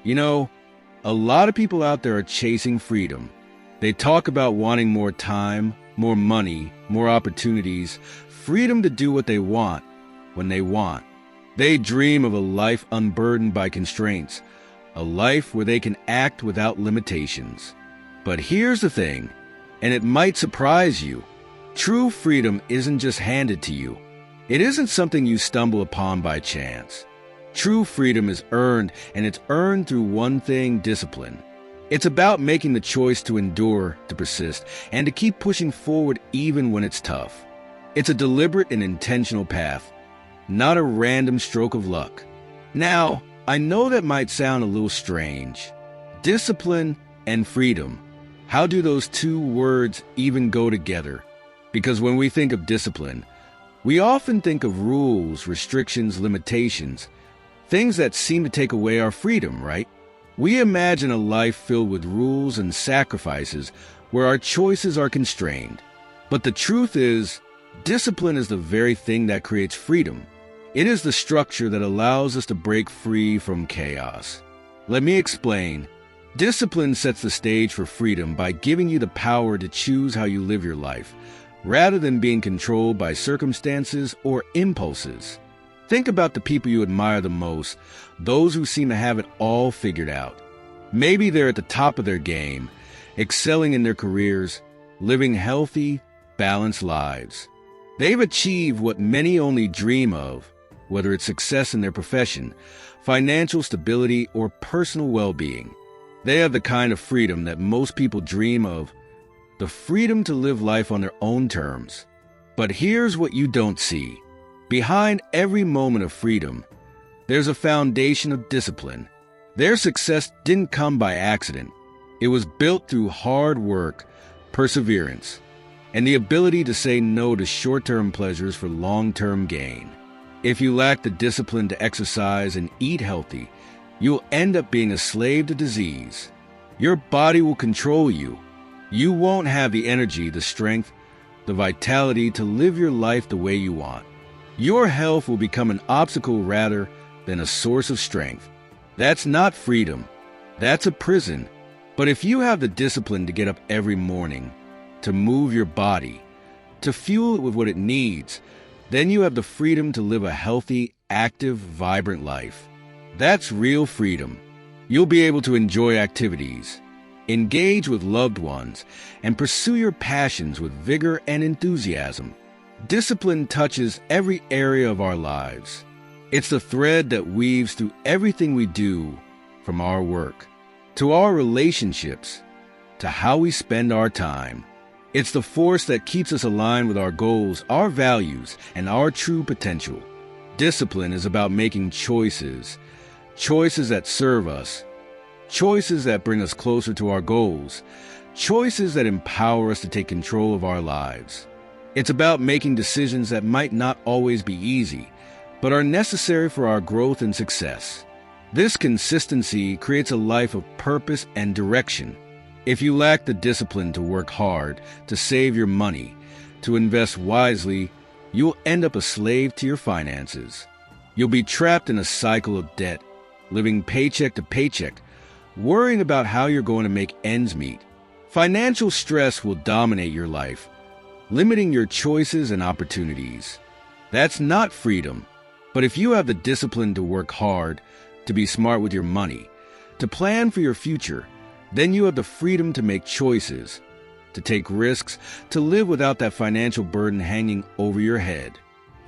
You know, a lot of people out there are chasing freedom. They talk about wanting more time, more money, more opportunities, freedom to do what they want when they want. They dream of a life unburdened by constraints, a life where they can act without limitations. But here's the thing, and it might surprise you. True freedom isn't just handed to you. It isn't something you stumble upon by chance. True freedom is earned, and it's earned through one thing: discipline. It's about making the choice to endure, to persist, and to keep pushing forward even when it's tough. It's a deliberate and intentional path, not a random stroke of luck. Now, I know that might sound a little strange. Discipline and freedom. How do those two words even go together? Because when we think of discipline, we often think of rules, restrictions, limitations, things that seem to take away our freedom, right? We imagine a life filled with rules and sacrifices where our choices are constrained. But the truth is, discipline is the very thing that creates freedom. It is the structure that allows us to break free from chaos. Let me explain. Discipline sets the stage for freedom by giving you the power to choose how you live your life, rather than being controlled by circumstances or impulses. Think about the people you admire the most, those who seem to have it all figured out. Maybe they're at the top of their game, excelling in their careers, living healthy, balanced lives. They've achieved what many only dream of, whether it's success in their profession, financial stability, or personal well-being. They have the kind of freedom that most people dream of, the freedom to live life on their own terms. But here's what you don't see. Behind every moment of freedom, there's a foundation of discipline. Their success didn't come by accident. It was built through hard work, perseverance, and the ability to say no to short-term pleasures for long-term gain. If you lack the discipline to exercise and eat healthy, you'll end up being a slave to disease. Your body will control you. You won't have the energy, the strength, the vitality to live your life the way you want. Your health will become an obstacle rather than a source of strength. That's not freedom. That's a prison. But if you have the discipline to get up every morning, to move your body, to fuel it with what it needs, then you have the freedom to live a healthy, active, vibrant life. That's real freedom. You'll be able to enjoy activities, engage with loved ones, and pursue your passions with vigor and enthusiasm. Discipline touches every area of our lives. It's the thread that weaves through everything we do, from our work, to our relationships, to how we spend our time. It's the force that keeps us aligned with our goals, our values, and our true potential. Discipline is about making choices that serve us, choices that bring us closer to our goals, choices that empower us to take control of our lives. It's about making decisions that might not always be easy, but are necessary for our growth and success. This consistency creates a life of purpose and direction. If you lack the discipline to work hard, to save your money, to invest wisely, you'll end up a slave to your finances. You'll be trapped in a cycle of debt, living paycheck to paycheck, worrying about how you're going to make ends meet. Financial stress will dominate your life, limiting your choices and opportunities. That's not freedom. But if you have the discipline to work hard, to be smart with your money, to plan for your future, then you have the freedom to make choices, to take risks, to live without that financial burden hanging over your head.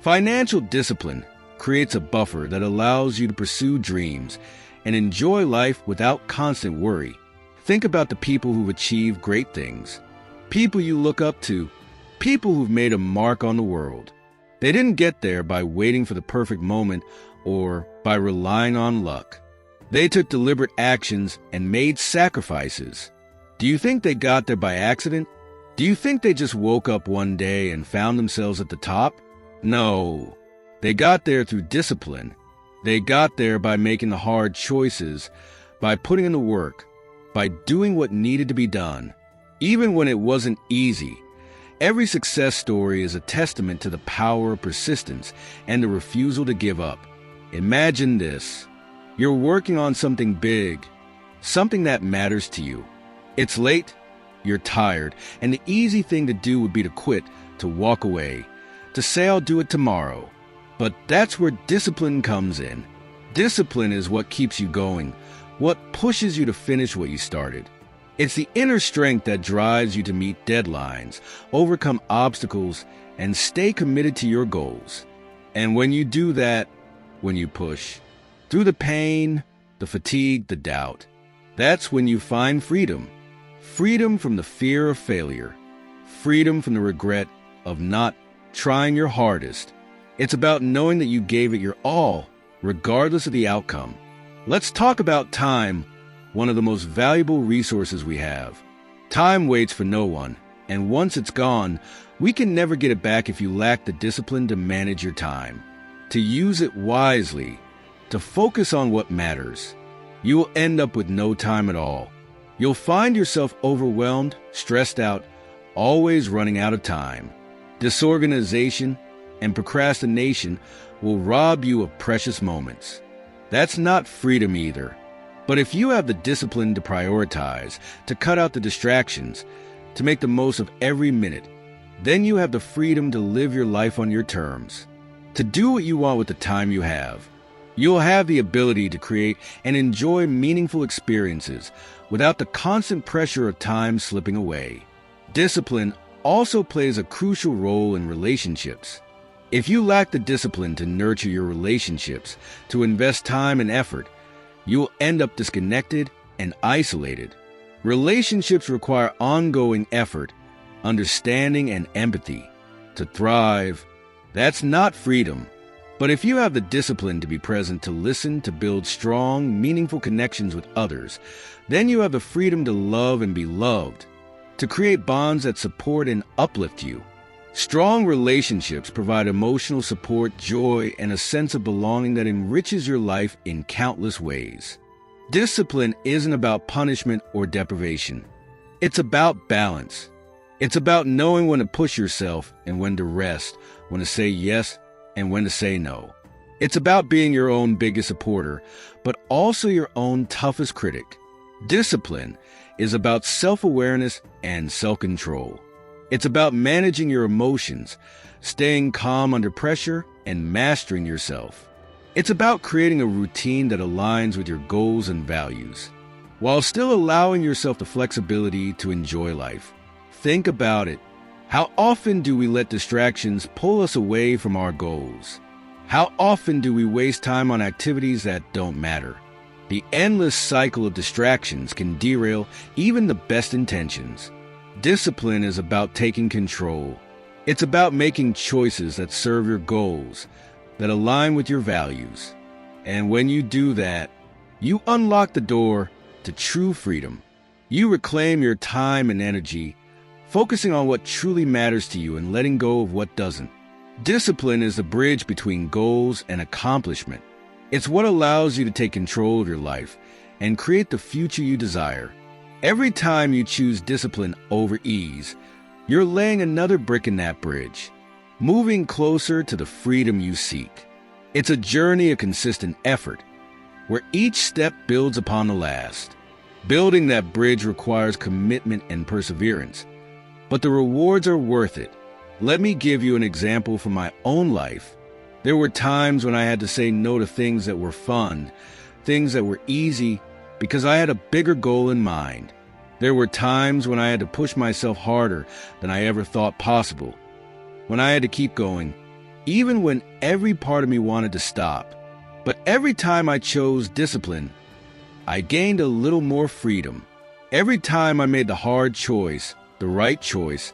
Financial discipline creates a buffer that allows you to pursue dreams and enjoy life without constant worry. Think about the people who've achieved great things, people you look up to, people who've made a mark on the world. They didn't get there by waiting for the perfect moment or by relying on luck. They took deliberate actions and made sacrifices. Do you think they got there by accident? Do you think they just woke up one day and found themselves at the top? No. They got there through discipline. They got there by making the hard choices, by putting in the work, by doing what needed to be done, even when it wasn't easy. Every success story is a testament to the power of persistence and the refusal to give up. Imagine this. You're working on something big, something that matters to you. It's late, you're tired, and the easy thing to do would be to quit, to walk away, to say I'll do it tomorrow. But that's where discipline comes in. Discipline is what keeps you going, what pushes you to finish what you started. It's the inner strength that drives you to meet deadlines, overcome obstacles, and stay committed to your goals. And when you do that, when you push, through the pain, the fatigue, the doubt, that's when you find freedom. Freedom from the fear of failure. Freedom from the regret of not trying your hardest. It's about knowing that you gave it your all, regardless of the outcome. Let's talk about time, one of the most valuable resources we have. Time waits for no one, and once it's gone, we can never get it back if you lack the discipline to manage your time, to use it wisely, to focus on what matters. You will end up with no time at all. You'll find yourself overwhelmed, stressed out, always running out of time. Disorganization and procrastination will rob you of precious moments. That's not freedom either. But if you have the discipline to prioritize, to cut out the distractions, to make the most of every minute, then you have the freedom to live your life on your terms, to do what you want with the time you have. You'll have the ability to create and enjoy meaningful experiences without the constant pressure of time slipping away. Discipline also plays a crucial role in relationships. If you lack the discipline to nurture your relationships, to invest time and effort, you will end up disconnected and isolated. Relationships require ongoing effort, understanding, and empathy. To thrive, that's not freedom. But if you have the discipline to be present, to listen, to build strong, meaningful connections with others, then you have the freedom to love and be loved, to create bonds that support and uplift you. Strong relationships provide emotional support, joy, and a sense of belonging that enriches your life in countless ways. Discipline isn't about punishment or deprivation. It's about balance. It's about knowing when to push yourself and when to rest, when to say yes and when to say no. It's about being your own biggest supporter, but also your own toughest critic. Discipline is about self-awareness and self-control. It's about managing your emotions, staying calm under pressure, and mastering yourself. It's about creating a routine that aligns with your goals and values, while still allowing yourself the flexibility to enjoy life. Think about it. How often do we let distractions pull us away from our goals? How often do we waste time on activities that don't matter? The endless cycle of distractions can derail even the best intentions. Discipline is about taking control. It's about making choices that serve your goals, that align with your values. And when you do that, you unlock the door to true freedom. You reclaim your time and energy, focusing on what truly matters to you and letting go of what doesn't. Discipline is the bridge between goals and accomplishment. It's what allows you to take control of your life and create the future you desire. Every time you choose discipline over ease, you're laying another brick in that bridge, moving closer to the freedom you seek. It's a journey of consistent effort, where each step builds upon the last. Building that bridge requires commitment and perseverance, but the rewards are worth it. Let me give you an example from my own life. There were times when I had to say no to things that were fun, things that were easy, because I had a bigger goal in mind. There were times when I had to push myself harder than I ever thought possible, when I had to keep going, even when every part of me wanted to stop. But every time I chose discipline, I gained a little more freedom. Every time I made the hard choice, the right choice,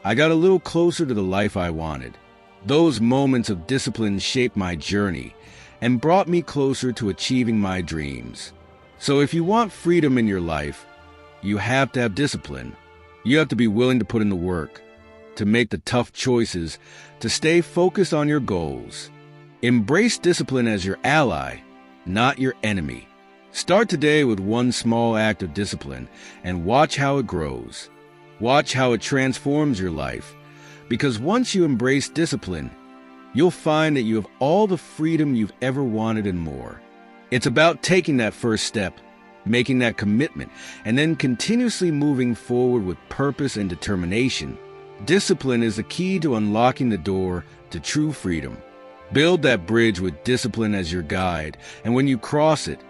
I got a little closer to the life I wanted. Those moments of discipline shaped my journey and brought me closer to achieving my dreams. So if you want freedom in your life, you have to have discipline. You have to be willing to put in the work, to make the tough choices, to stay focused on your goals. Embrace discipline as your ally, not your enemy. Start today with one small act of discipline and watch how it grows. Watch how it transforms your life. Because once you embrace discipline, you'll find that you have all the freedom you've ever wanted and more. It's about taking that first step, making that commitment, and then continuously moving forward with purpose and determination. Discipline is the key to unlocking the door to true freedom. Build that bridge with discipline as your guide, and when you cross it,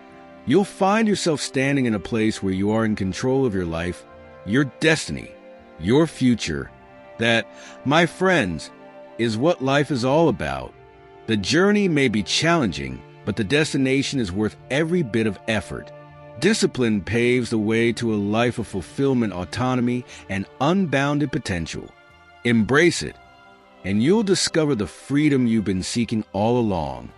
you'll find yourself standing in a place where you are in control of your life, your destiny, your future. That, my friends, is what life is all about. The journey may be challenging, but the destination is worth every bit of effort. Discipline paves the way to a life of fulfillment, autonomy, and unbounded potential. Embrace it, and you'll discover the freedom you've been seeking all along.